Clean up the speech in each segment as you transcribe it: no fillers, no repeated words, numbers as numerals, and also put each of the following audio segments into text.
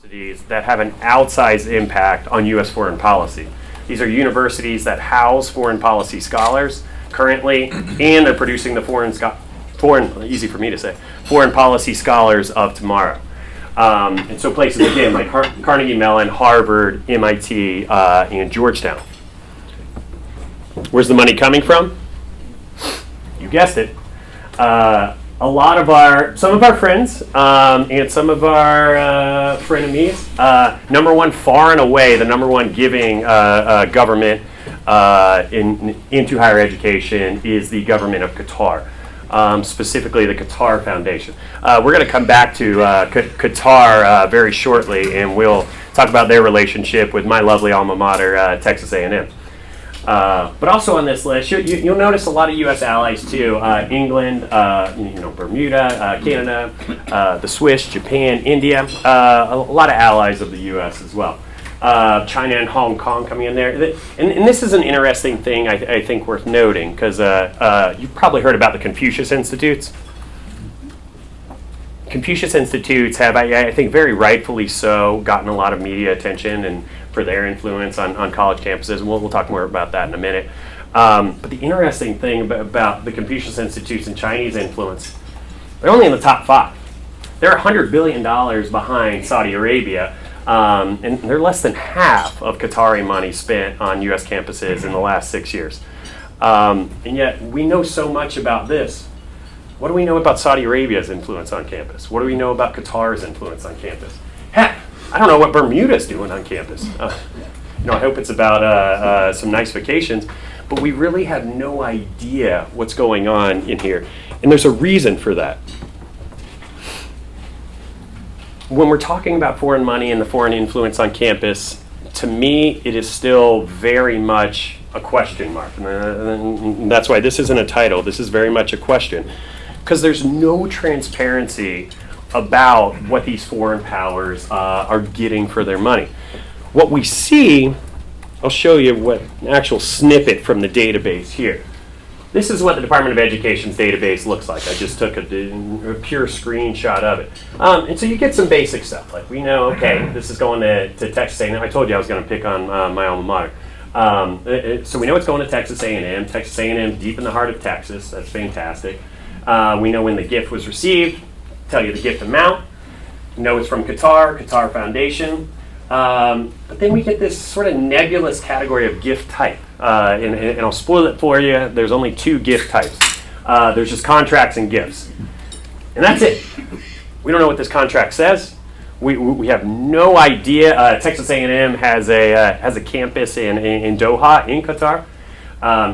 universities that have an outsized impact on U.S. foreign policy. These are universities that house foreign policy scholars currently, and they're producing the easy for me to say, foreign policy scholars of tomorrow. And so places, again, like Carnegie Mellon, Harvard, MIT, and Georgetown. Where's the money coming from? You guessed it. Some of our friends and some of our frenemies, number one, far and away, the number one giving government into higher education is the government of Qatar. Specifically the Qatar Foundation. We're going to come back to Qatar very shortly, and we'll talk about their relationship with my lovely alma mater, Texas A&M. But also on this list, you'll notice a lot of U.S. allies too. England, Bermuda, Canada, the Swiss, Japan, India, a lot of allies of the U.S. as well. China and Hong Kong coming in there. And this is an interesting thing I think worth noting, because you've probably heard about the Confucius Institutes. Confucius Institutes have, I think very rightfully so, gotten a lot of media attention and for their influence on college campuses. And we'll talk more about that in a minute. But the interesting thing about the Confucius Institutes and Chinese influence, they're only in the top 5. They're $100 billion behind Saudi Arabia. And they're less than half of Qatari money spent on U.S. campuses in the last 6 years. And yet we know so much about this. What do we know about Saudi Arabia's influence on campus? What do we know about Qatar's influence on campus? Heck, I don't know what Bermuda's doing on campus. I hope it's about some nice vacations, but we really have no idea what's going on in here. And there's a reason for that. When we're talking about foreign money and the foreign influence on campus, to me, it is still very much a question mark. And that's why this isn't a title. This is very much a question. Because there's no transparency about what these foreign powers are getting for their money. What we see, I'll show you what an actual snippet from the database here. This is what the Department of Education's database looks like. I just took a pure screenshot of it. And so you get some basic stuff. Like we know, okay, this is going to Texas A&M. I told you I was going to pick on my alma mater. So we know it's going to Texas A&M. Texas A&M deep in the heart of Texas. That's fantastic. We know when the gift was received. Tell you the gift amount. We know it's from Qatar Foundation. But then we get this sort of nebulous category of gift type. And I'll spoil it for you. There's only 2 gift types. There's just contracts and gifts. And that's it. We don't know what this contract says. We have no idea. Texas A&M has a campus in Doha, in Qatar.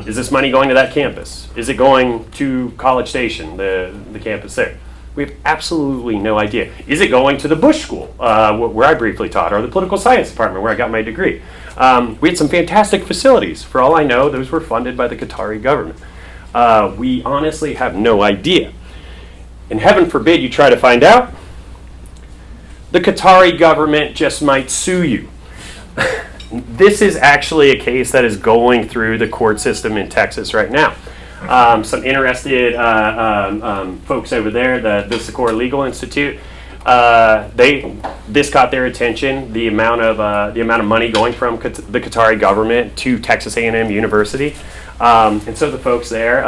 Is this money going to that campus? Is it going to College Station, the campus there? We have absolutely no idea. Is it going to the Bush School, where I briefly taught, or the Political Science Department, where I got my degree? We had some fantastic facilities. For all I know, those were funded by the Qatari government. We honestly have no idea. And heaven forbid you try to find out, the Qatari government just might sue you. This is actually a case that is going through the court system in Texas right now. Some interested folks over there, the Sikora Legal Institute, this caught their attention. The amount of money going from the Qatari government to Texas A&M University, and so the folks there,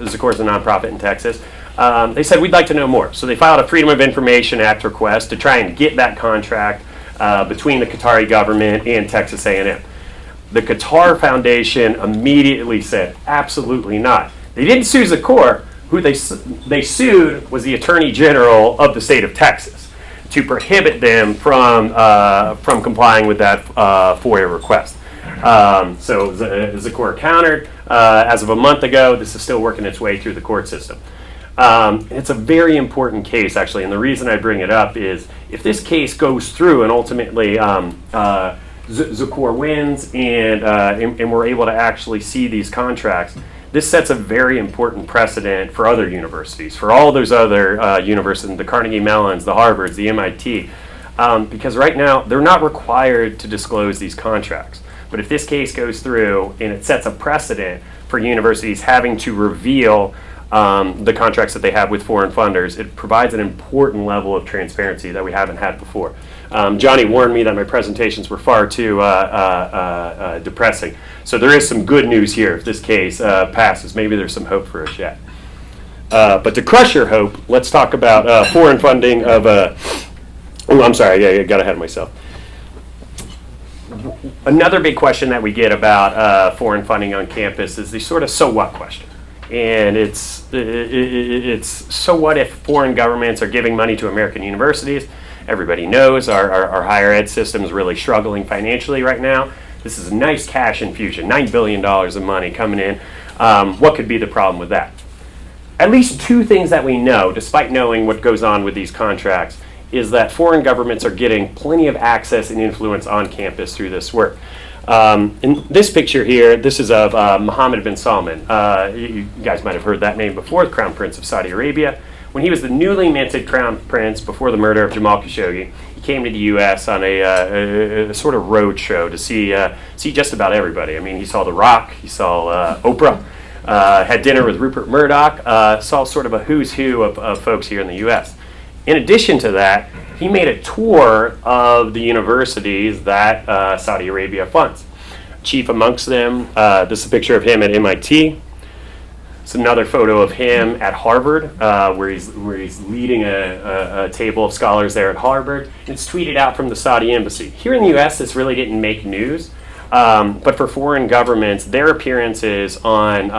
Sikora is a nonprofit in Texas. They said we'd like to know more, so they filed a Freedom of Information Act request to try and get that contract between the Qatari government and Texas A&M. The Qatar Foundation immediately said, absolutely not. They didn't sue Zakor. Who they sued was the Attorney General of the state of Texas to prohibit them from complying with that FOIA request. So Zakor countered. As of a month ago, this is still working its way through the court system. It's a very important case, actually, and the reason I bring it up is if this case goes through and ultimately Zakor wins and we're able to actually see these contracts, this sets a very important precedent for other universities, for all those other universities, the Carnegie Mellons, the Harvards, the MIT, because right now they're not required to disclose these contracts. But if this case goes through and it sets a precedent for universities having to reveal the contracts that they have with foreign funders, it provides an important level of transparency that we haven't had before. Johnny warned me that my presentations were far too depressing. So there is some good news here if this case passes. Maybe there's some hope for us yet. But to crush your hope, let's talk about foreign funding of I'm sorry, I got ahead of myself. Another big question that we get about foreign funding on campus is the sort of so what question. And it's so what if foreign governments are giving money to American universities? Everybody knows our higher ed system is really struggling financially right now. This is a nice cash infusion, $9 billion of money coming in. What could be the problem with that? At least two things that we know, despite knowing what goes on with these contracts, is that foreign governments are getting plenty of access and influence on campus through this work. In this picture here, this is of Mohammed bin Salman. You guys might have heard that name before, the Crown Prince of Saudi Arabia. When he was the newly minted Crown Prince before the murder of Jamal Khashoggi, he came to the U.S. on a sort of road show to see just about everybody. I mean, he saw The Rock, he saw Oprah, had dinner with Rupert Murdoch, saw sort of a who's who of folks here in the U.S. In addition to that, he made a tour of the universities that Saudi Arabia funds. Chief amongst them, this is a picture of him at MIT. It's another photo of him at Harvard, where he's leading a table of scholars there at Harvard. It's tweeted out from the Saudi embassy. Here in the U.S., this really didn't make news, but for foreign governments, their appearances on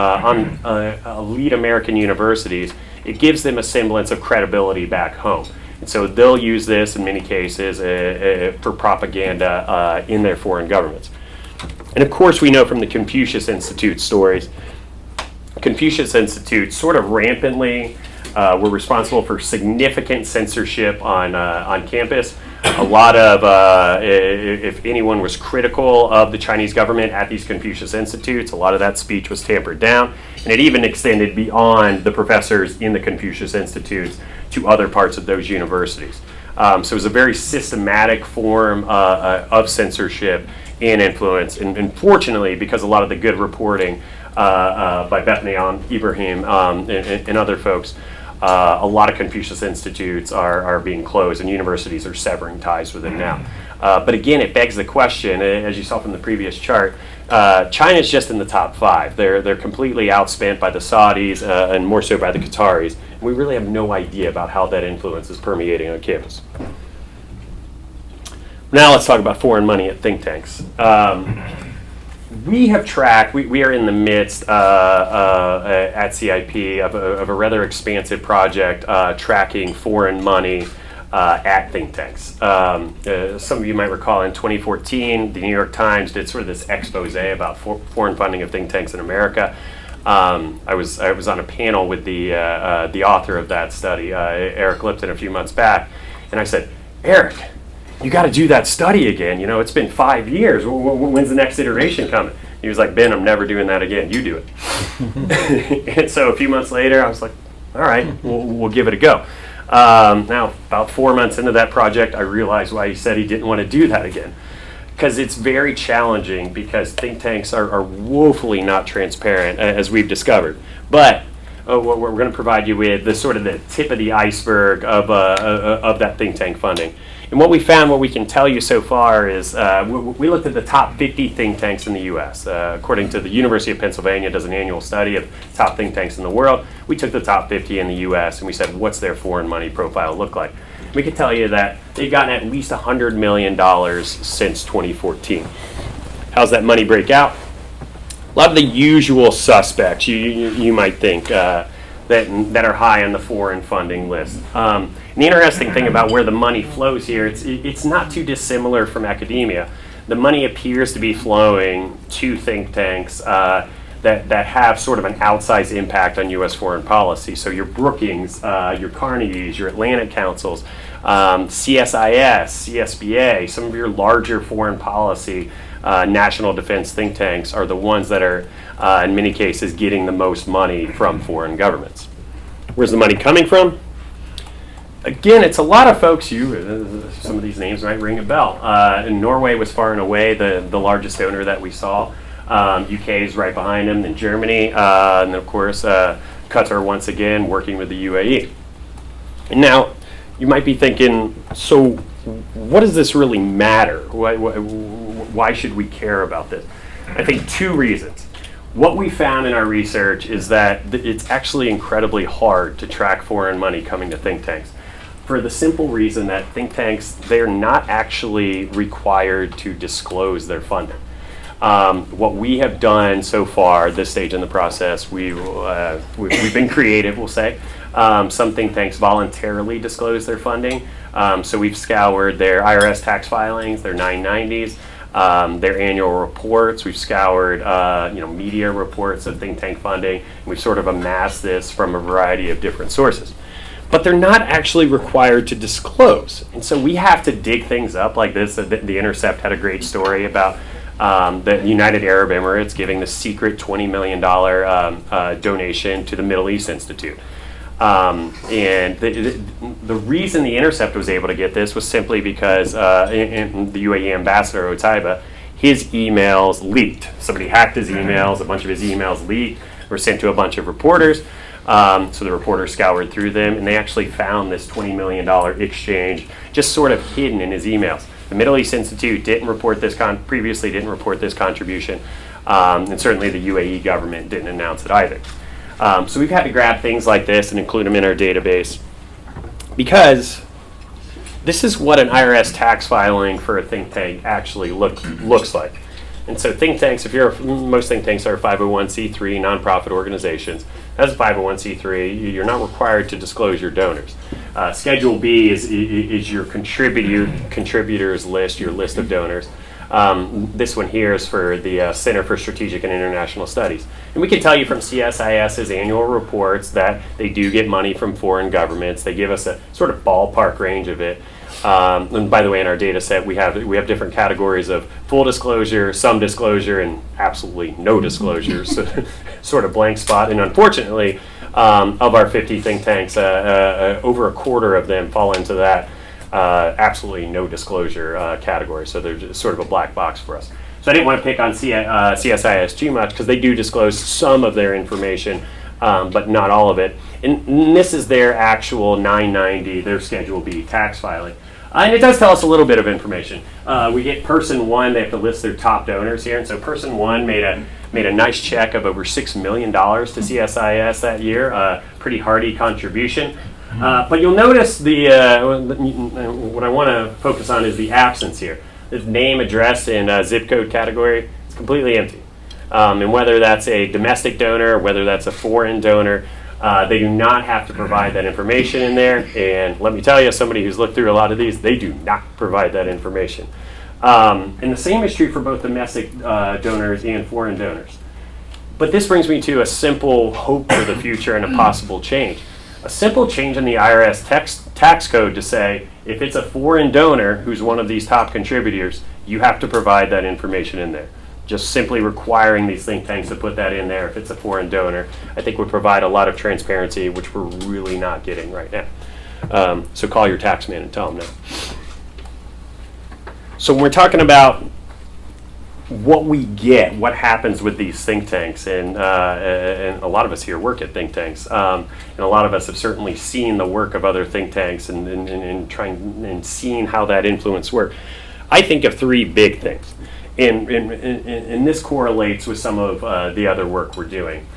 elite American universities, it gives them a semblance of credibility back home. And so they'll use this in many cases for propaganda in their foreign governments. And of course, we know from the Confucius Institute stories, Confucius Institute sort of rampantly were responsible for significant censorship on campus. A lot of, if anyone was critical of the Chinese government at these Confucius Institutes, a lot of that speech was tampered down. And it even extended beyond the professors in the Confucius Institutes to other parts of those universities. So it was a very systematic form of censorship and influence. And fortunately, because a lot of the good reporting by Bethany Ibrahim and other folks, a lot of Confucius Institutes are being closed and universities are severing ties with them now. But again, it begs the question, as you saw from the previous chart, China's just in the top 5. They're completely outspent by the Saudis and more so by the Qataris. And we really have no idea about how that influence is permeating on campus. Now let's talk about foreign money at think tanks. We have tracked, we are in the midst at CIP of a rather expansive project tracking foreign money at think tanks. Some of you might recall in 2014, the New York Times did sort of this expose about foreign funding of think tanks in America. I was on a panel with the author of that study, Eric Lipton, a few months back, and I said, Eric, you got to do that study again. You know, it's been 5 years. When's the next iteration coming? He was like, Ben, I'm never doing that again. You do it. And so a few months later, I was like, all right, we'll give it a go. Now, about 4 months into that project, I realized why he said he didn't want to do that again. Because it's very challenging, because think tanks are woefully not transparent, as we've discovered. But what we're going to provide you with the sort of the tip of the iceberg of that think tank funding. And what we found, what we can tell you so far is we looked at the top 50 think tanks in the U.S. According to the University of Pennsylvania, does an annual study of top think tanks in the world. We took the top 50 in the U.S. and we said, what's their foreign money profile look like? We can tell you that they've gotten at least $100 million since 2014. How's that money break out? A lot of the usual suspects you might think that are high on the foreign funding list. And the interesting thing about where the money flows here, it's not too dissimilar from academia. The money appears to be flowing to think tanks that have sort of an outsized impact on U.S. foreign policy. So your Brookings, your Carnegies, your Atlantic Councils, CSIS, CSBA, some of your larger foreign policy national defense think tanks are the ones that are, in many cases, getting the most money from foreign governments. Where's the money coming from? Again, it's a lot of folks. Some of these names might ring a bell. Norway was far and away the largest donor that we saw. UK is right behind them, then Germany, and then of course Qatar once again working with the UAE. And now you might be thinking, so what does this really matter? Why should we care about this? I think two reasons. What we found in our research is that it's actually incredibly hard to track foreign money coming to think tanks, for the simple reason that think tanks, they're not actually required to disclose their funding. What we have done so far, this stage in the process, we've been creative, we'll say. Some think tanks voluntarily disclose their funding. So we've scoured their IRS tax filings, their 990s, their annual reports. We've scoured media reports of think tank funding. And we've sort of amassed this from a variety of different sources. But they're not actually required to disclose. And so we have to dig things up like this. The Intercept had a great story about the United Arab Emirates giving the secret $20 million donation to the Middle East Institute. And the reason the Intercept was able to get this was simply because the UAE ambassador, Otaiba, his emails leaked. Somebody hacked his emails, a bunch of his emails leaked, were sent to a bunch of reporters. So the reporters scoured through them, and they actually found this $20 million exchange just sort of hidden in his emails. The Middle East Institute didn't report this previously didn't report this contribution, and certainly the UAE government didn't announce it either. So we've had to grab things like this and include them in our database, because this is what an IRS tax filing for a think tank actually looks like. And so think tanks, most think tanks are 501c3 nonprofit organizations. As a 501c3, you're not required to disclose your donors. Schedule B is your contributors list, your list of donors. This one here is for the Center for Strategic and International Studies. And we can tell you from CSIS's annual reports that they do get money from foreign governments. They give us a sort of ballpark range of it. And by the way, in our data set, we have different categories of full disclosure, some disclosure, and absolutely no disclosure, so sort of blank spot. And unfortunately, of our 50 think tanks, over a quarter of them fall into that absolutely no disclosure category. So they're just sort of a black box for us. So I didn't want to pick on CSIS too much, because they do disclose some of their information, but not all of it. And this is their actual 990, their Schedule B tax filing. And it does tell us a little bit of information. We get person one, they have to list their top donors here. And so person one made a nice check of over $6 million to CSIS that year, pretty hearty contribution. But you'll notice what I want to focus on is the absence here. This name, address, and zip code category is completely empty. And whether that's a domestic donor, whether that's a foreign donor, they do not have to provide that information in there. And let me tell you, somebody who's looked through a lot of these, they do not provide that information. And the same is true for both domestic donors and foreign donors. But this brings me to a simple hope for the future and a possible change. A simple change in the IRS tax code to say, if it's a foreign donor who's one of these top contributors, you have to provide that information in there. Just simply requiring these think tanks to put that in there if it's a foreign donor, I think would provide a lot of transparency, which we're really not getting right now. So call your tax man and tell him no. So when we're talking about what we get, what happens with these think tanks, and a lot of us here work at think tanks, and a lot of us have certainly seen the work of other think tanks and trying and seeing how that influence work. I think of three big things, and this correlates with some of the other work we're doing.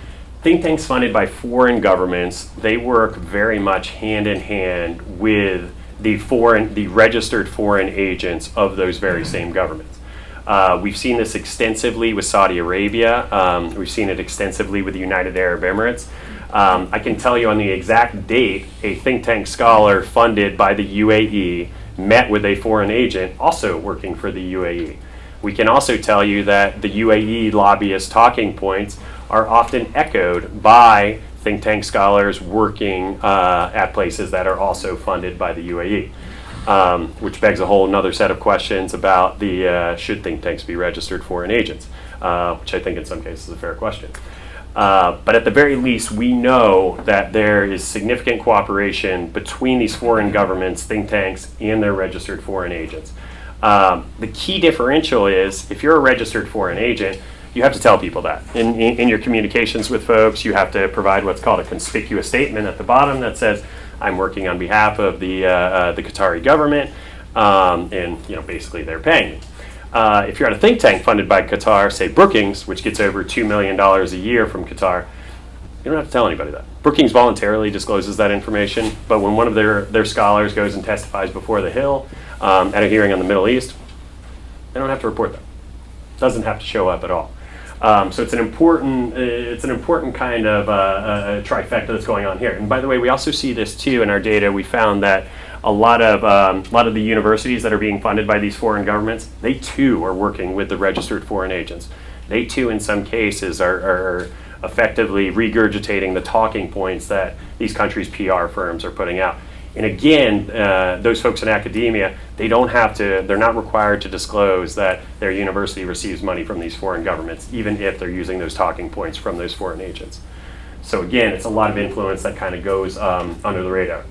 Think tanks funded by foreign governments, they work very much hand in hand with the registered foreign agents of those very same governments. We've seen this extensively with Saudi Arabia. We've seen it extensively with the United Arab Emirates. I can tell you on the exact date, a think tank scholar funded by the UAE met with a foreign agent also working for the UAE. We can also tell you that the UAE lobbyist talking points are often echoed by think tank scholars working at places that are also funded by the UAE. Which begs a whole another set of questions about should think tanks be registered foreign agents, which I think in some cases is a fair question. But at the very least, we know that there is significant cooperation between these foreign governments, think tanks, and their registered foreign agents. The key differential is, if you're a registered foreign agent, you have to tell people that. In your communications with folks, you have to provide what's called a conspicuous statement at the bottom that says, I'm working on behalf of the Qatari government. and basically they're paying you. If you're at a think tank funded by Qatar, say Brookings, which gets over $2 million a year from Qatar, you don't have to tell anybody that. Brookings voluntarily discloses that information, but when one of their scholars goes and testifies before the Hill at a hearing on the Middle East, they don't have to report that. It doesn't have to show up at all. So it's an important kind of trifecta that's going on here. And by the way, we also see this too in our data. We found that a lot of the universities that are being funded by these foreign governments, they too are working with the registered foreign agents. They too, in some cases, are effectively regurgitating the talking points that these countries' PR firms are putting out. And again, those folks in academia, they're not required to disclose that their university receives money from these foreign governments, even if they're using those talking points from those foreign agents. So again, it's a lot of influence that kind of goes under the radar.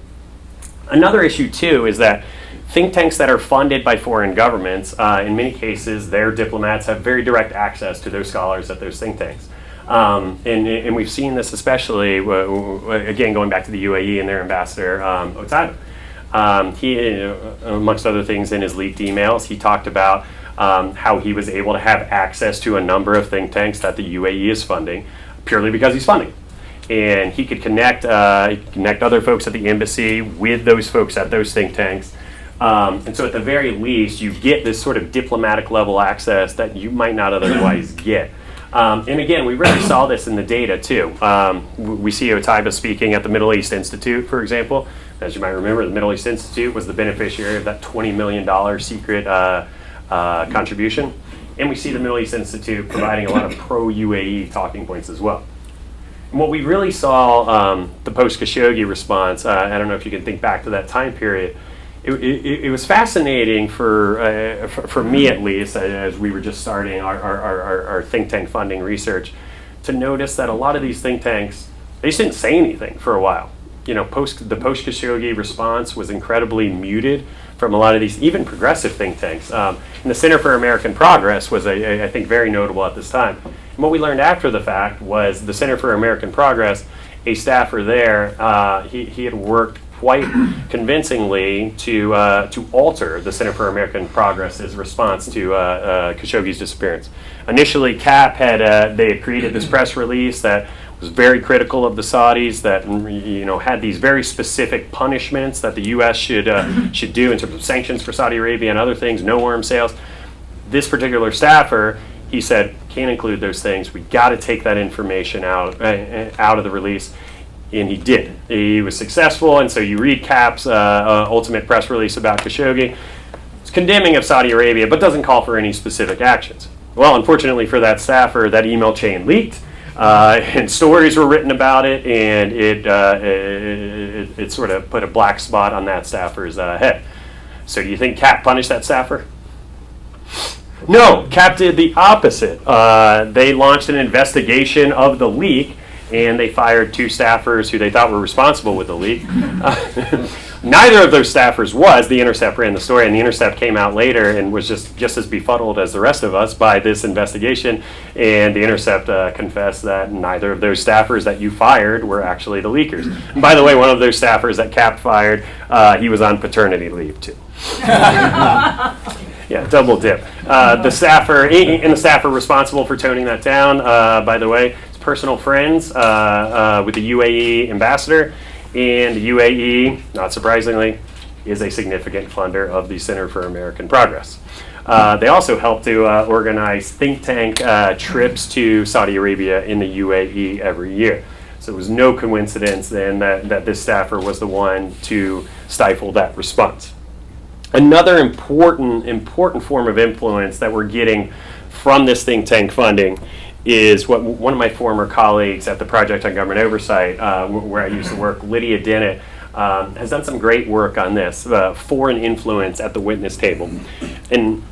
Another issue too is that think tanks that are funded by foreign governments, in many cases, their diplomats have very direct access to those scholars at those think tanks. And we've seen this especially, again, going back to the UAE and their ambassador, Otaiba. He, amongst other things in his leaked emails, he talked about how he was able to have access to a number of think tanks that the UAE is funding purely because he's funding. And he could connect other folks at the embassy with those folks at those think tanks. And so at the very least, you get this sort of diplomatic level access that you might not otherwise get. And again, we really saw this in the data too. We see Otaiba speaking at the Middle East Institute, for example. As you might remember, the Middle East Institute was the beneficiary of that $20 million secret contribution. And we see the Middle East Institute providing a lot of pro-UAE talking points as well. And what we really saw, the post-Khashoggi response, I don't know if you can think back to that time period, it was fascinating for me at least, as we were just starting our think tank funding research, to notice that a lot of these think tanks, they just didn't say anything for a while. The post-Khashoggi response was incredibly muted from a lot of these, even progressive think tanks. And the Center for American Progress was, I think, very notable at this time. And what we learned after the fact was the Center for American Progress, a staffer there, he had worked quite convincingly to alter the Center for American Progress's response to Khashoggi's disappearance. Initially, CAP they had created this press release that was very critical of the Saudis, that had these very specific punishments that the U.S. should do in terms of sanctions for Saudi Arabia and other things, no arms sales. This particular staffer, he said, can't include those things. We got to take that information out of the release. And he did. He was successful, and so you read CAP's ultimate press release about Khashoggi. It's condemning of Saudi Arabia, but doesn't call for any specific actions. Well, unfortunately for that staffer, that email chain leaked, and stories were written about it, and it sort of put a black spot on that staffer's head. So do you think CAP punished that staffer? No, CAP did the opposite. They launched an investigation of the leak, and they fired 2 staffers who they thought were responsible with the leak. Neither of those staffers was. The Intercept ran the story, and the Intercept came out later and was just as befuddled as the rest of us by this investigation. And the Intercept confessed that neither of those staffers that you fired were actually the leakers. And by the way, one of those staffers that CAP fired, he was on paternity leave too. Yeah, double dip. The staffer responsible for toning that down, by the way, personal friends with the UAE ambassador, and the UAE, not surprisingly, is a significant funder of the Center for American Progress. They also help to organize think tank trips to Saudi Arabia in the UAE every year. So it was no coincidence then that this staffer was the one to stifle that response. Another important form of influence that we're getting from this think tank funding is what one of my former colleagues at the Project on Government Oversight, where I used to work, Lydia Dennett, has done some great work on this, foreign influence at the witness table. And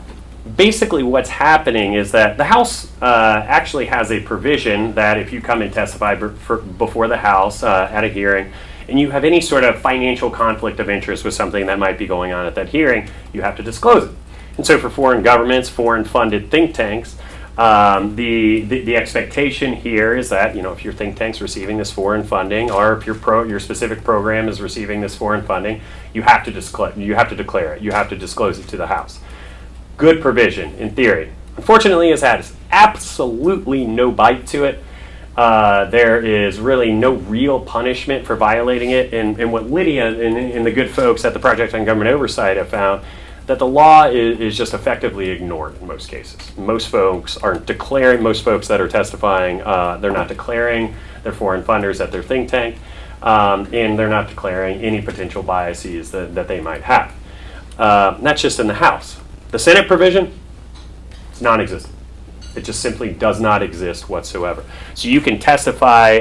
basically what's happening is that the House actually has a provision that if you come and testify before the House at a hearing, and you have any sort of financial conflict of interest with something that might be going on at that hearing, you have to disclose it. And so for foreign governments, foreign funded think tanks, The expectation here is that, if your think tank's receiving this foreign funding, or if your specific program is receiving this foreign funding, you have to declare it. You have to disclose it to the House. Good provision in theory. Unfortunately, it has absolutely no bite to it. There is really no real punishment for violating it. And what Lydia and the good folks at the Project on Government Oversight have found, that the law is just effectively ignored in most cases. Most folks aren't declaring, most folks that are testifying, they're not declaring their foreign funders at their think tank, and they're not declaring any potential biases that they might have. And that's just in the House. The Senate provision, it's non-existent. It just simply does not exist whatsoever. So you can testify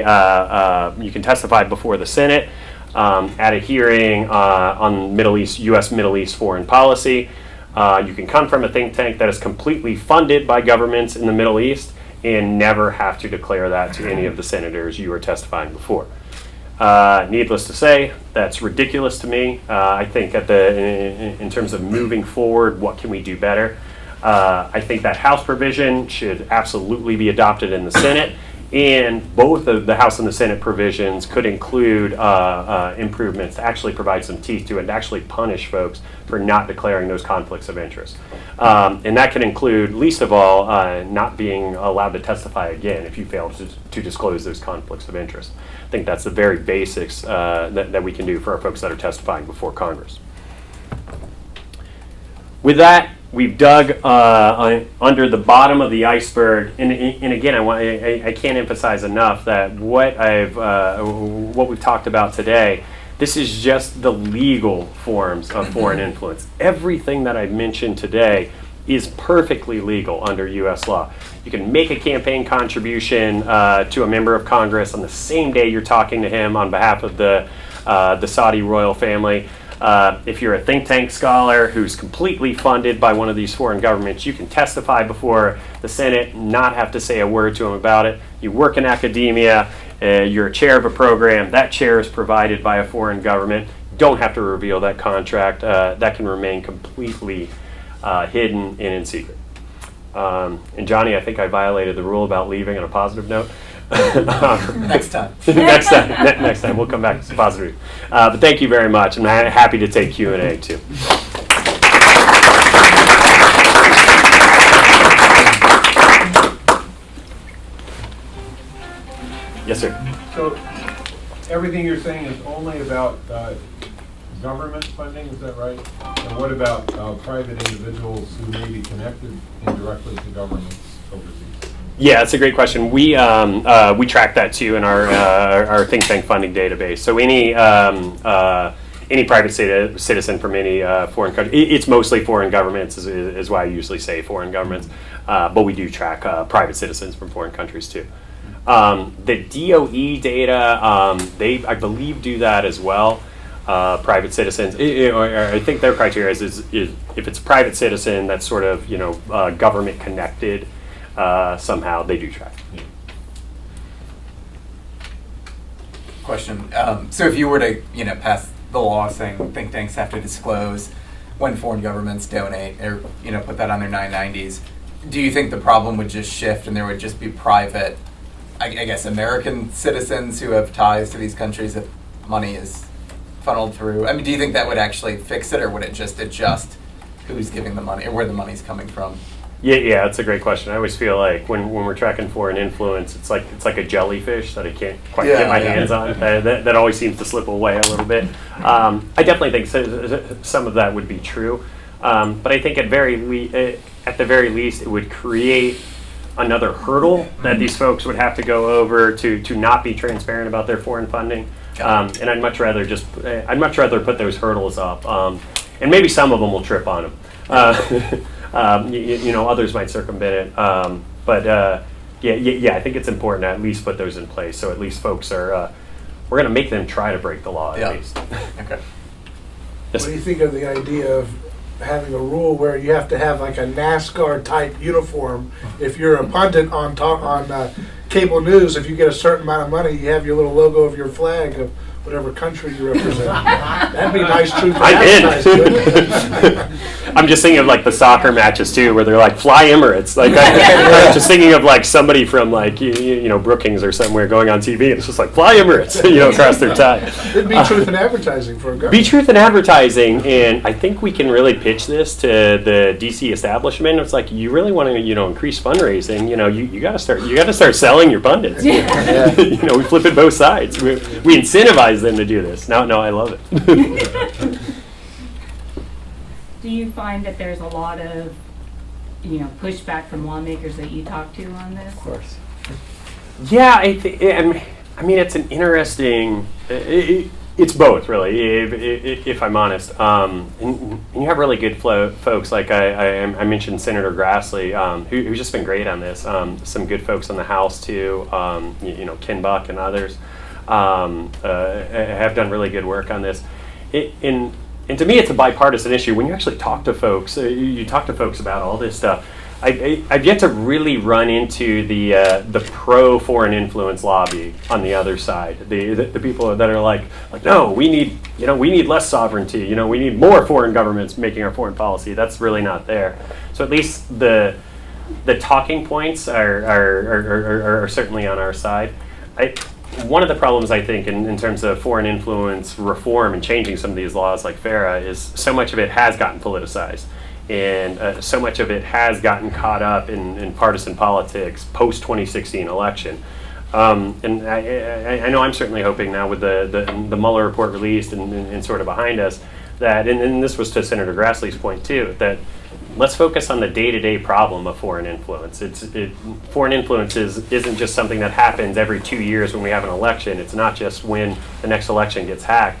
before the Senate at a hearing on U.S. Middle East foreign policy. You can come from a think tank that is completely funded by governments in the Middle East and never have to declare that to any of the senators you are testifying before. Needless to say, that's ridiculous to me. I think in terms of moving forward, what can we do better? I think that House provision should absolutely be adopted in the Senate, and both the House and the Senate provisions could include improvements to actually provide some teeth to it and actually punish folks for not declaring those conflicts of interest. And that could include, least of all, not being allowed to testify again if you fail to disclose those conflicts of interest. I think that's the very basics that we can do for our folks that are testifying before Congress. With that, we've dug under the bottom of the iceberg, and again, I can't emphasize enough that what we've talked about today, this is just the legal forms of foreign influence. Everything that I've mentioned today is perfectly legal under U.S. law. You can make a campaign contribution to a member of Congress on the same day you're talking to him on behalf of the Saudi royal family. If you're a think tank scholar who's completely funded by one of these foreign governments, you can testify before the Senate, not have to say a word to them about it. You work in academia, you're a chair of a program, that chair is provided by a foreign government. Don't have to reveal that contract. That can remain completely hidden and in secret. And Johnny, I think I violated the rule about leaving on a positive note. Next time. Next time. We'll come back to positive. But thank you very much. I'm happy to take Q&A too. Yes, sir. So everything you're saying is only about government funding, is that right? And what about private individuals who may be connected indirectly to governments overseas? Yeah, that's a great question. We track that too in our think tank funding database. So any private citizen from any foreign country, it's mostly foreign governments is why I usually say foreign governments, but we do track private citizens from foreign countries too. The DOE data, they I believe do that as well. Private citizens, I think their criteria is if it's a private citizen that's sort of government connected. Somehow they do track. Question. So if you were to, pass the law saying think tanks have to disclose when foreign governments donate or, put that on their 990s, do you think the problem would just shift and there would just be private, I guess, American citizens who have ties to these countries if money is funneled through? I mean, do you think that would actually fix it, or would it just adjust who's giving the money or where the money's coming from? Yeah, that's a great question. I always feel like when we're tracking foreign influence, it's like a jellyfish that I can't quite get my hands on. That always seems to slip away a little bit. I definitely think some of that would be true, but I think at the very least, it would create another hurdle that these folks would have to go over to not be transparent about their foreign funding. And I'd much rather put those hurdles up, and maybe some of them will trip on them. Others might circumvent it, but I think it's important to at least put those in place. So at least folks are, we're going to make them try to break the law at least. Okay. What do you think of the idea of having a rule where you have to have like a NASCAR type uniform? If you're a pundit on cable news, if you get a certain amount of money, you have your little logo of your flag of whatever country you represent. That'd be nice truth to I'm advertise, in. good. I'm just thinking of like the soccer matches too, where they're like fly Emirates. Like I'm just thinking of like somebody from like you know Brookings or somewhere going on TV, and it's just like fly Emirates, you know, across their tie. It'd be truth in advertising for a government. Be truth in advertising, and I think we can really pitch this to the DC establishment. It's like you really want to, you know, increase fundraising. You know, you got to start selling your pundits. You know, we flip it both sides. We incentivize them to do this. No, I love it. Do you find that there's a lot of, you know, pushback from lawmakers that you talk to on this? Of course. Yeah, I mean, it's an interesting. It's both, really, if I'm honest. And you have really good folks, like I mentioned Senator Grassley, who's just been great on this. Some good folks on the House, too. You know, Ken Buck and others have done really good work on this. And to me, it's a bipartisan issue. When you actually talk to folks, you talk to folks about all this stuff. I've yet to really run into the pro foreign influence lobby on the other side. The people that are like no, we need less sovereignty. You know, we need more foreign governments making our foreign policy. That's really not there. So at least the talking points are certainly on our side. One of the problems, I think, in terms of foreign influence reform and changing some of these laws like FARA is so much of it has gotten politicized. And so much of it has gotten caught up in partisan politics post-2016 election. And I know I'm certainly hoping now with the Mueller report released and sort of behind us that, and this was to Senator Grassley's point too, that let's focus on the day-to-day problem of foreign influence. Foreign influence isn't just something that happens every 2 years when we have an election. It's not just when the next election gets hacked.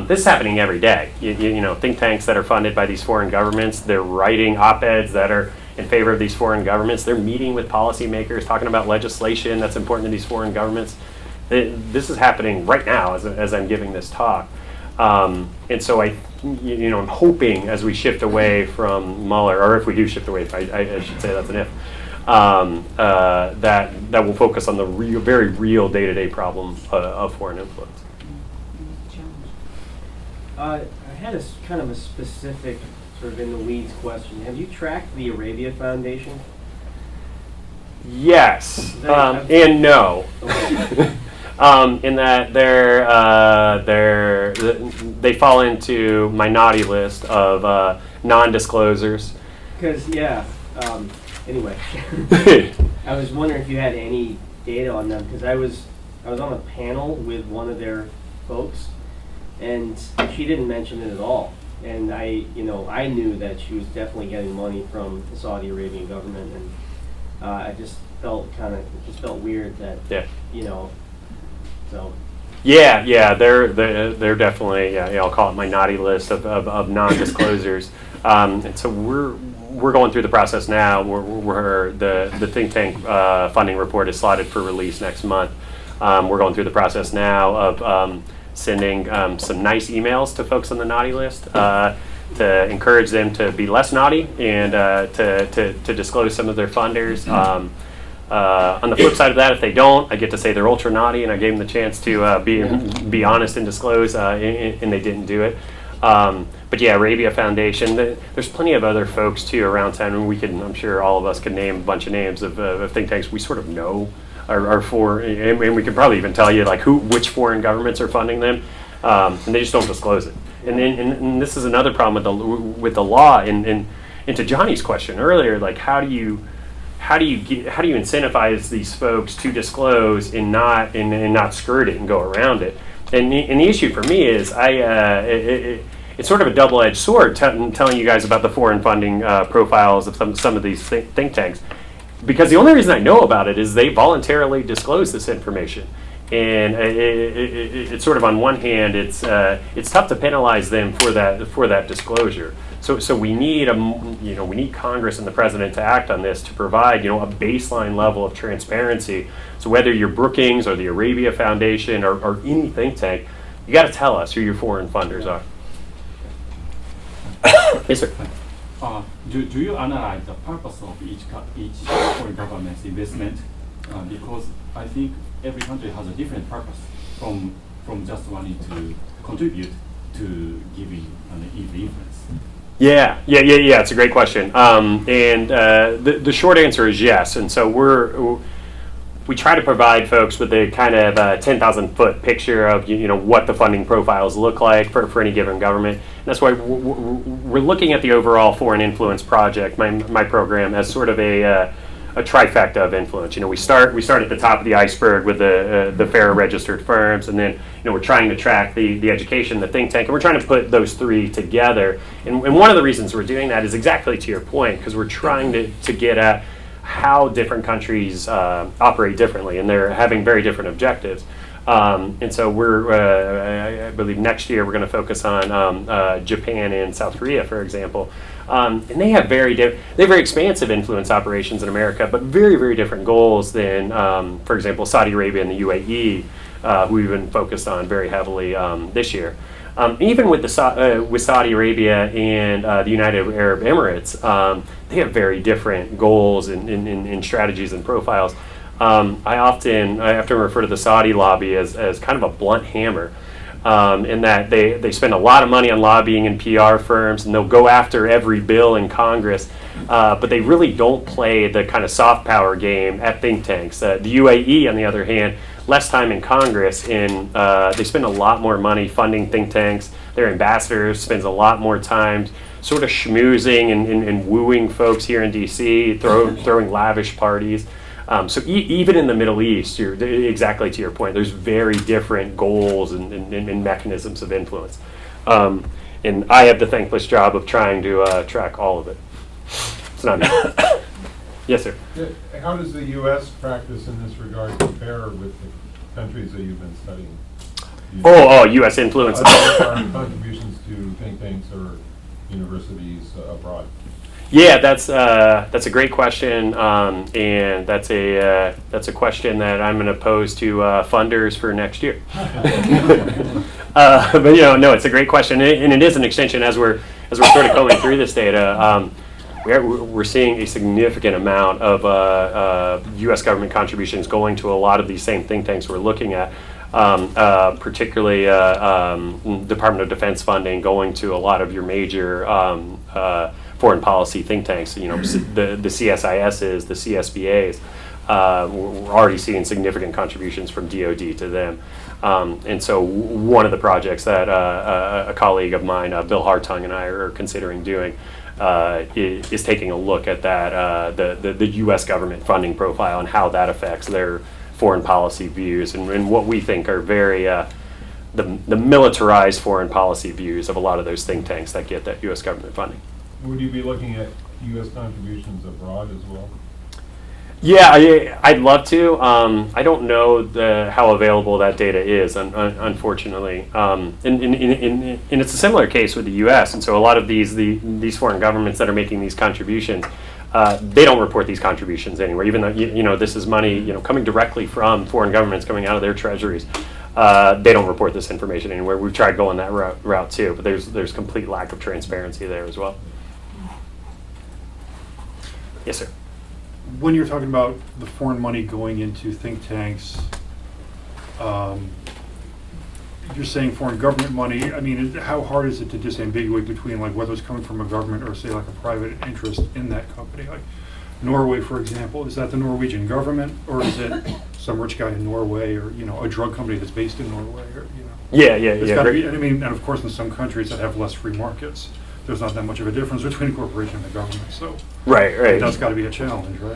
This is happening every day. You know, think tanks that are funded by these foreign governments, they're writing op-eds that are in favor of these foreign governments. They're meeting with policymakers, talking about legislation that's important to these foreign governments. This is happening right now as I'm giving this talk. And so I'm hoping as we shift away from Mueller, or if we do shift away, I should say that's an if, that we'll focus on the very real day-to-day problem of foreign influence. I had kind of a specific, sort of in the weeds question. Have you tracked the Arabia Foundation? Yes, and no. Okay. In that they fall into my naughty list of non-disclosures. Because, anyway, I was wondering if you had any data on them, because I was on a panel with one of their folks, and she didn't mention it at all. And I knew that she was definitely getting money from the Saudi Arabian government, and I just felt weird that, so. Yeah, they're definitely, I'll call it my naughty list of non-disclosures. And so we're going through the process now. Where the think tank funding report is slotted for release next month. We're going through the process now of sending some nice emails to folks on the naughty list to encourage them to be less naughty and to disclose some of their funders. On the flip side of that, if they don't, I get to say they're ultra naughty, and I gave them the chance to be honest and disclose, and they didn't do it. But yeah, Arabia Foundation. There's plenty of other folks too around town, and I'm sure all of us could name a bunch of names of think tanks we sort of know are for, and we could probably even tell you like which foreign governments are funding them, and they just don't disclose it. And this is another problem with the law. And to Johnny's question earlier, like how do you incentivize these folks to disclose and not skirt it and go around it? And the issue for me is it's sort of a double-edged sword telling you guys about the foreign funding profiles of some of these think tanks, because the only reason I know about it is they voluntarily disclose this information. And it's sort of, on one hand, it's tough to penalize them for that disclosure. So we need we need Congress and the president to act on this to provide a baseline level of transparency. So whether you're Brookings or the Arabia Foundation or any think tank, you got to tell us who your foreign funders are. Yes, sir. Do you analyze the purpose of each foreign government's investment? Because I think every country has a different purpose, from from just wanting to contribute to giving an influence? Yeah. It's a great question. The short answer is yes. And so we try to provide folks with a kind of 10,000-foot picture of what the funding profiles look like for any given government. And that's why we're looking at the overall foreign influence project, my program, as sort of a trifecta of influence. We start at the top of the iceberg with the FARA registered firms, and then we're trying to track the education, the think tank, and we're trying to put those three together. And one of the reasons we're doing that is exactly to your point, because we're trying to get at how different countries operate differently, and they're having very different objectives. And so I believe next year we're going to focus on Japan and South Korea, for example. And they have very expansive influence operations in America, but very, very different goals than, for example, Saudi Arabia and the UAE, who we've been focused on very heavily this year. Even with Saudi Arabia and the United Arab Emirates, they have very different goals and strategies and profiles. I often refer to the Saudi lobby as kind of a blunt hammer, in that they spend a lot of money on lobbying and PR firms, and they'll go after every bill in Congress, but they really don't play the kind of soft power game at think tanks. The UAE, on the other hand, less time in Congress, and they spend a lot more money funding think tanks. Their ambassadors spends a lot more time sort of schmoozing and wooing folks here in DC, throwing lavish parties. So even in the Middle East, exactly to your point, there's very different goals and mechanisms of influence. And I have the thankless job of trying to track all of it. It's not me. Yes, sir. How does the U.S. practice in this regard compare with the countries that you've been studying? U.S. influence. Contributions to think tanks or universities abroad? Yeah, that's a great question, and that's a question that I'm going to pose to funders for next year. But no, it's a great question, and it is an extension as we're sort of going through this data. We're seeing a significant amount of U.S. government contributions going to a lot of these same think tanks we're looking at. Particularly Department of Defense funding going to a lot of your major foreign policy think tanks, the CSISs, the CSBAs. We're already seeing significant contributions from DoD to them. And so one of the projects that a colleague of mine, Bill Hartung, and I are considering doing is taking a look at that, the U.S. government funding profile and how that affects their foreign policy views and what we think are very the militarized foreign policy views of a lot of those think tanks that get that U.S. government funding. Would you be looking at U.S. contributions abroad as well? Yeah, I'd love to. I don't know how available that data is, unfortunately. And it's a similar case with the U.S. And so a lot of these foreign governments that are making these contributions, they don't report these contributions anywhere, even though this is money coming directly from foreign governments coming out of their treasuries. They don't report this information anywhere. We've tried going that route too, but there's complete lack of transparency there as well. Yes, sir. When you're talking about the foreign money going into think tanks, you're saying foreign government money. I mean, how hard is it to disambiguate between like whether it's coming from a government or say like a private interest in that company? Like Norway, for example, is that the Norwegian government or is it some rich guy in Norway or a drug company that's based in Norway or Yeah. There's gotta be, and I mean, and of course in some countries that have less free markets, there's not that much of a difference between a corporation and the government. So right. That's got to be a challenge, right?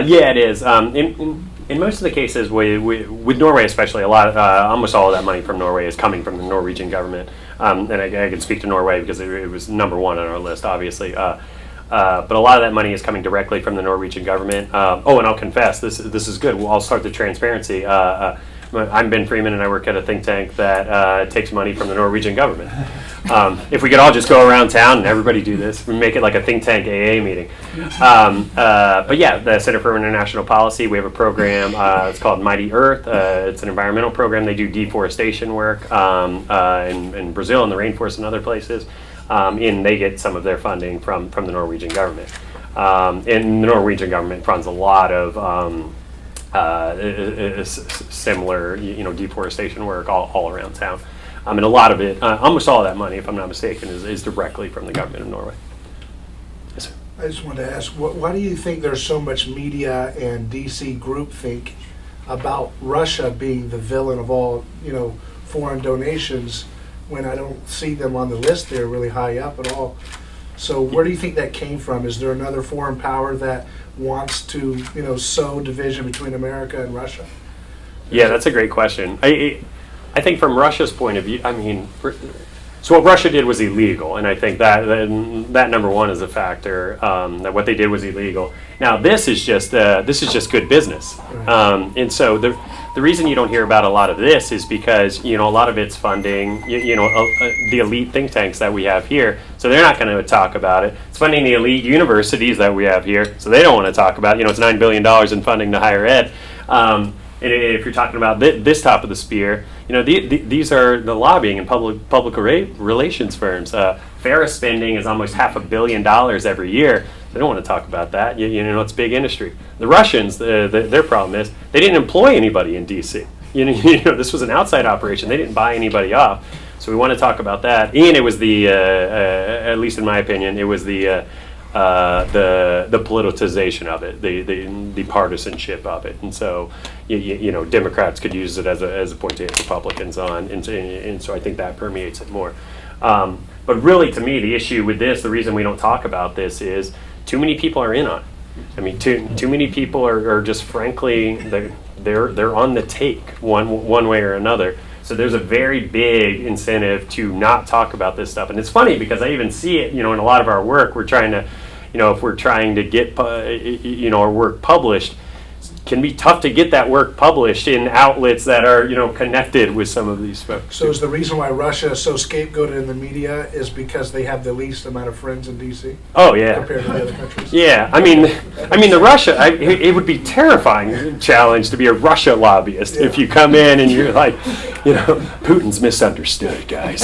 Yeah, it is. In most of the cases, with Norway especially, almost all of that money from Norway is coming from the Norwegian government. And I can speak to Norway because it was number one on our list, obviously. But a lot of that money is coming directly from the Norwegian government. And I'll confess, this is good. I'll start the transparency. I'm Ben Freeman, and I work at a think tank that takes money from the Norwegian government. If we could all just go around town and everybody do this, we make it like a think tank AA meeting. But yeah, the Center for International Policy, we have a program. It's called Mighty Earth. It's an environmental program. They do deforestation work in Brazil and the rainforest and other places. And they get some of their funding from the Norwegian government. And the Norwegian government funds a lot of similar, deforestation work all around town. And a lot of it, almost all of that money, if I'm not mistaken, is directly from the government of Norway. Yes, sir. I just wanted to ask, why do you think there's so much media and DC groupthink about Russia being the villain of all, foreign donations, when I don't see them on the list there really high up at all? So where do you think that came from? Is there another foreign power that wants to, sow division between America and Russia? Yeah, that's a great question. I think from Russia's point of view, so what Russia did was illegal, and I think that number one is a factor, that what they did was illegal. Now this is just good business, and so the reason you don't hear about a lot of this is because a lot of it's funding the elite think tanks that we have here, so they're not going to talk about it. It's funding the elite universities that we have here, so they don't want to talk about it. It's $9 billion in funding to higher ed. And if you're talking about this top of the spear, these are the lobbying and public relations firms. Ferris spending is almost $500 million every year. They don't want to talk about that. It's big industry. The Russians, their problem is they didn't employ anybody in D.C. This was an outside operation. They didn't buy anybody off. So we want to talk about that. And it was at least in my opinion, it was the politicization of it, the partisanship of it, and so Democrats could use it as a point to hit Republicans on, and so I think that permeates it more. But really, to me, the issue with this, the reason we don't talk about this is too many people are in on it. Too many people are just frankly they're on the take one way or another. So there's a very big incentive to not talk about this stuff. And it's funny because I even see it, in a lot of our work, we're trying to, if we're trying to get, our work published, it can be tough to get that work published in outlets that are, connected with some of these folks. So is the reason why Russia is so scapegoated in the media is because they have the least amount of friends in DC Oh, yeah. compared to the other countries? Yeah, the Russia, it would be terrifying challenge to be a Russia lobbyist if you come in and you're like, Putin's misunderstood, guys.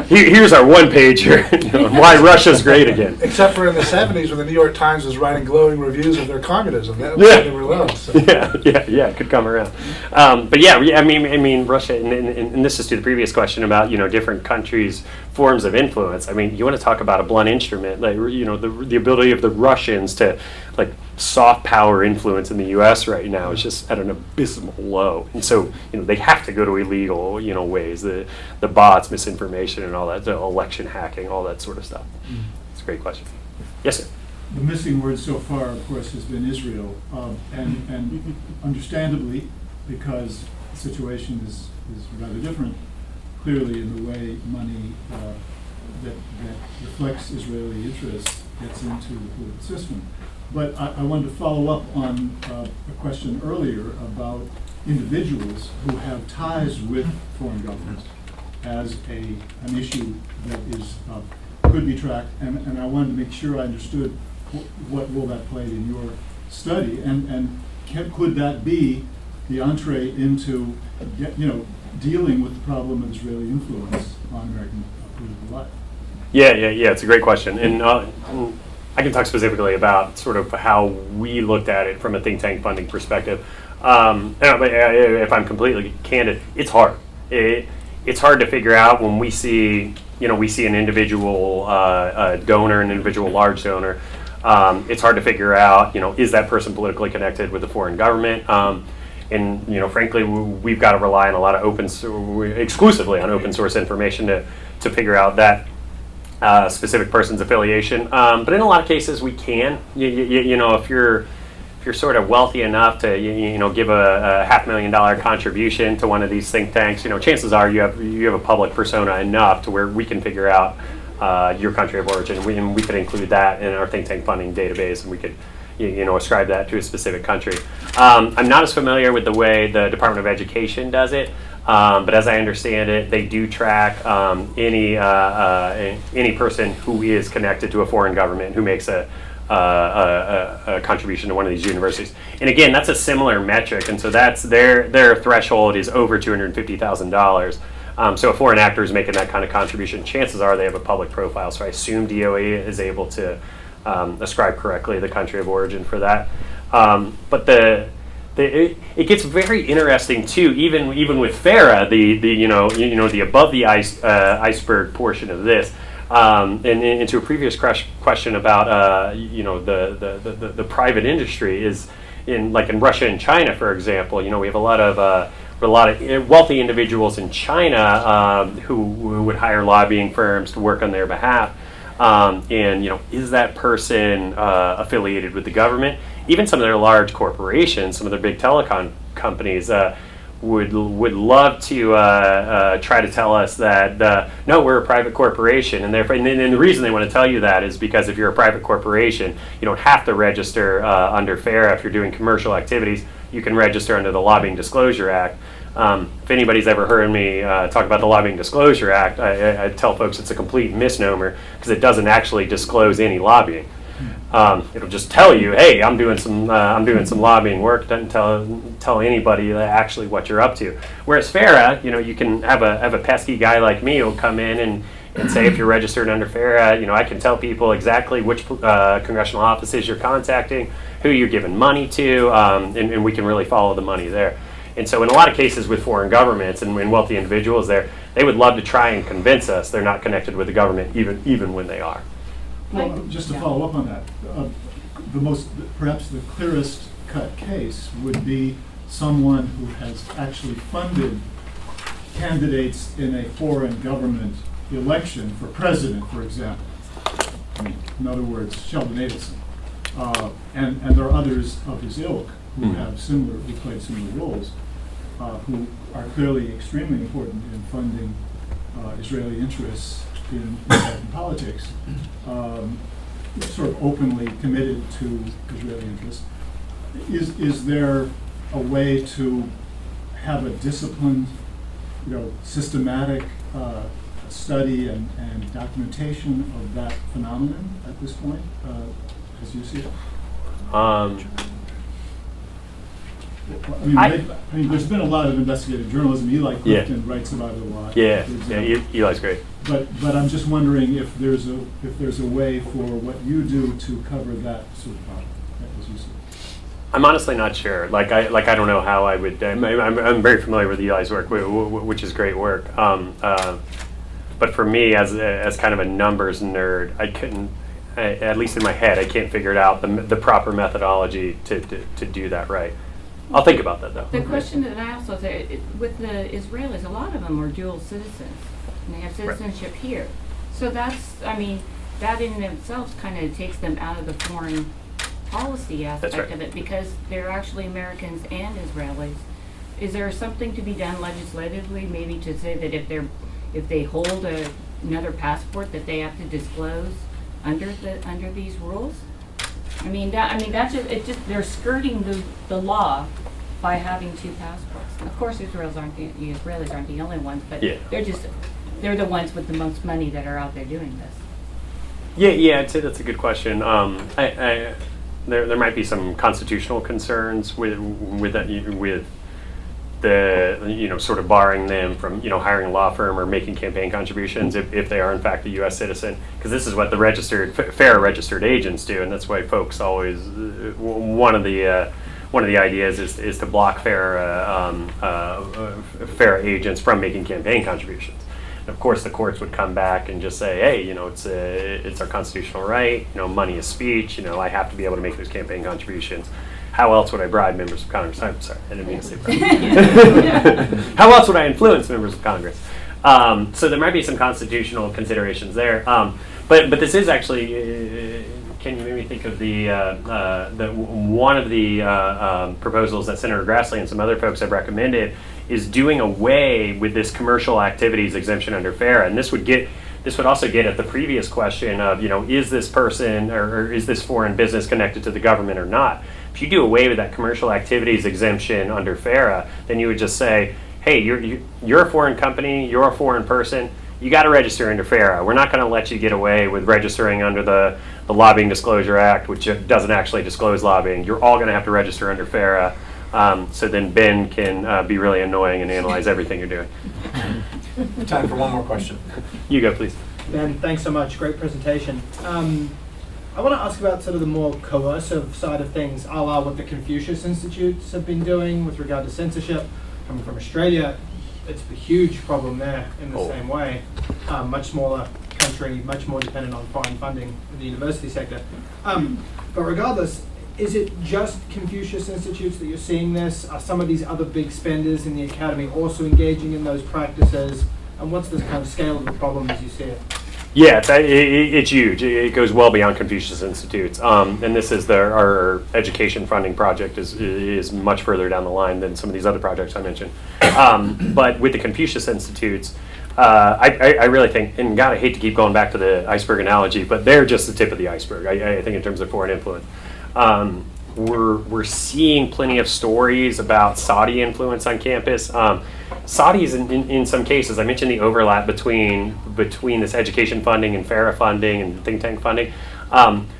Here's our one pager, on why Russia's great again. Except for in the 70s when the New York Times was writing glowing reviews of their communism. That was when they were loved. So. Yeah, it could come around. But yeah, Russia, and this is to the previous question about, different countries' forms of influence. You want to talk about a blunt instrument, like, the ability of the Russians to, like, soft power influence in the U.S. right now is just at an abysmal low. And so, they have to go to illegal, ways, the bots, misinformation and all that, the election hacking, all that sort of stuff. It's a great question. Yes, sir. The missing word so far, of course, has been Israel, and understandably, because the situation is rather different, clearly in the way money that reflects Israeli interests gets into the political system. But I wanted to follow up on a question earlier about individuals who have ties with foreign governments as an issue that could be tracked, and I wanted to make sure I understood what role that played in your study, and could that be the entree into dealing with the problem of Israeli influence on American political life? Yeah, it's a great question, and I can talk specifically about sort of how we looked at it from a think tank funding perspective. If I'm completely candid, it's hard. It's hard to figure out when we see an individual donor, an individual large donor. It's hard to figure out, is that person politically connected with the foreign government? And frankly, we've got to rely on a lot of exclusively on open source information to figure out that specific person's affiliation. But in a lot of cases, we can. If you're sort of wealthy enough to give a $500,000 contribution to one of these think tanks, chances are you have a public persona enough to where we can figure out your country of origin. And we could include that in our think tank funding database, and we could ascribe that to a specific country. I'm not as familiar with the way the Department of Education does it, but as I understand it, they do track any person who is connected to a foreign government who makes a contribution to one of these universities. And again, that's a similar metric, and so that's their threshold is over $250,000. So a foreign actor is making that kind of contribution, chances are they have a public profile. So I assume DOE is able to ascribe correctly the country of origin for that. But it gets very interesting too, even with FARA, the above the iceberg portion of this. And into a previous question about the private industry is in Russia and China, for example. We have a lot of wealthy individuals in China who would hire lobbying firms to work on their behalf. Is that person affiliated with the government? Even some of their large corporations, some of their big telecom companies would love to try to tell us that no, we're a private corporation, and therefore, and the reason they want to tell you that is because if you're a private corporation, you don't have to register under FARA. If you're doing commercial activities, you can register under the Lobbying Disclosure Act. If anybody's ever heard me talk about the Lobbying Disclosure Act, I tell folks it's a complete misnomer because it doesn't actually disclose any lobbying. It'll just tell you, hey, I'm doing some lobbying work. It doesn't tell anybody actually what you're up to. Whereas FARA, you can have a pesky guy like me who'll come in and say, if you're registered under FARA, I can tell people exactly which congressional offices you're contacting, who you're giving money to, and we can really follow the money there. And so in a lot of cases with foreign governments and wealthy individuals there, they would love to try and convince us they're not connected with the government even when they are. Well, just to follow up on that, perhaps the clearest cut case would be someone who has actually funded candidates in a foreign government election for president, for example. In other words, Sheldon Adelson. And there are others of his ilk who who played similar roles, who are clearly extremely important in funding Israeli interests in American politics, sort of openly committed to Israeli interests. Is there a way to have a disciplined, systematic study and documentation of that phenomenon at this point, as you see it? There's been a lot of investigative journalism. Eli Clifton writes about it a lot. Yeah, Eli's great. But I'm just wondering if there's a way for what you do to cover that sort of problem, as you see. I'm honestly not sure. I don't know how I would. I'm very familiar with Eli's work, which is great work. But for me, as kind of a numbers nerd, I couldn't. At least in my head, I can't figure it out the proper methodology to do that right. I'll think about that though. The question that I also say, with the Israelis, a lot of them are dual citizens, and they have citizenship here. So that in and of itself kind of takes them out of the foreign policy aspect of it, because they're actually Americans and Israelis. Is there something to be done legislatively, maybe to say that if they hold another passport, that they have to disclose under these rules? That's just they're skirting the law by having two passports. Of course, the Israelis aren't the only ones, but they're the ones with the most money that are out there doing this. Yeah, I'd say that's a good question. There might be some constitutional concerns with the sort of barring them from hiring a law firm or making campaign contributions if they are in fact a U.S. citizen, because this is what the FARA registered agents do, and that's why folks always one of the ideas is to block FARA agents from making campaign contributions. And of course, the courts would come back and just say, hey, it's our constitutional right. Money is speech. I have to be able to make those campaign contributions. How else would I bribe members of Congress? I'm sorry, I didn't mean to say bribe. How else would I influence members of Congress? So there might be some constitutional considerations there. But this is actually, can you maybe think of the one of the proposals that Senator Grassley and some other folks have recommended is doing away with this commercial activities exemption under FARA, and this would also get at the previous question of, is this person or is this foreign business connected to the government or not? If you do away with that commercial activities exemption under FARA, then you would just say, hey, you're a foreign company, you're a foreign person, you got to register under FARA. We're not going to let you get away with registering under the Lobbying Disclosure Act, which doesn't actually disclose lobbying. You're all going to have to register under FARA. So then Ben can be really annoying and analyze everything you're doing. Time for one more question. You go, please. Ben, thanks so much. Great presentation. I want to ask about sort of the more coercive side of things, a la what the Confucius Institutes have been doing with regard to censorship. Coming from Australia, it's a huge problem there in the same way. Much smaller country, much more dependent on foreign funding in the university sector. But regardless, is it just Confucius Institutes that you're seeing this? Are some of these other big spenders in the academy also engaging in those practices? And what's the kind of scale of the problem as you see it? Yeah, it's huge. It goes well beyond Confucius Institutes. And this is our education funding project is much further down the line than some of these other projects I mentioned. But with the Confucius Institutes, I really think, and God, I hate to keep going back to the iceberg analogy, but they're just the tip of the iceberg, I think, in terms of foreign influence. We're seeing plenty of stories about Saudi influence on campus. Saudis, in some cases, I mentioned the overlap between this education funding and FARA funding and think tank funding.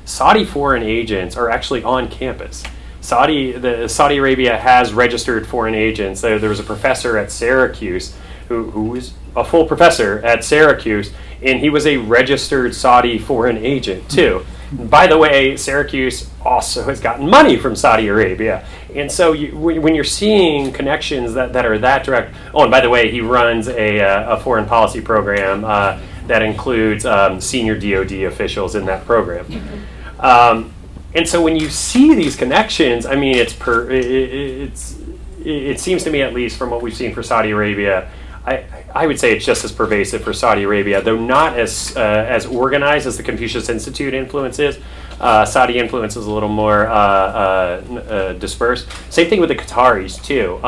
Saudi foreign agents are actually on campus. Saudi Arabia has registered foreign agents. There was a professor at Syracuse who was a full professor at Syracuse, and he was a registered Saudi foreign agent too. By the way, Syracuse also has gotten money from Saudi Arabia. And so when you're seeing connections that are that direct, oh, and by the way, he runs a foreign policy program that includes senior DoD officials in that program. And so when you see these connections, I mean, it seems to me, at least from what we've seen for Saudi Arabia, I would say it's just as pervasive for Saudi Arabia, though not as organized as the Confucius Institute influence is. Saudi influence is a little more dispersed. Same thing with the Qataris too.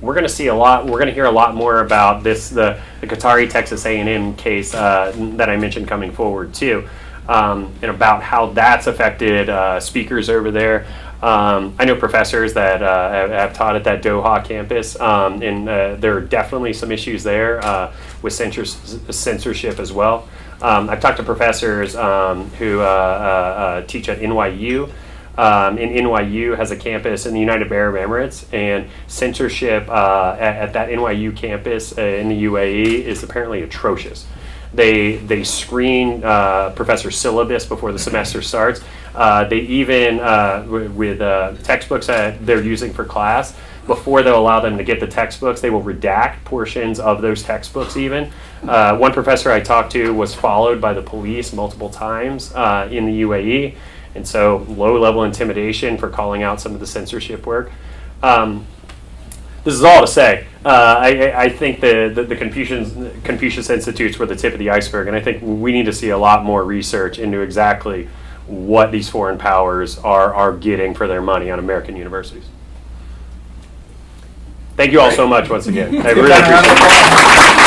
We're going to see a lot. We're going to hear a lot more about this, the Qatari Texas A&M case that I mentioned coming forward too, and about how that's affected speakers over there. I know professors that have taught at that Doha campus, and there are definitely some issues there with censorship as well. I've talked to professors who teach at NYU. And NYU has a campus in the United Arab Emirates, and censorship at that NYU campus in the UAE is apparently atrocious. They screen professor syllabus before the semester starts. They even, with textbooks that they're using for class, before they'll allow them to get the textbooks, they will redact portions of those textbooks even. One professor I talked to was followed by the police multiple times in the UAE, and so low-level intimidation for calling out some of the censorship work. This is all to say, I think the Confucius Institutes were the tip of the iceberg, and I think we need to see a lot more research into exactly what these foreign powers are getting for their money on American universities. Thank you all so much once again. I really appreciate it.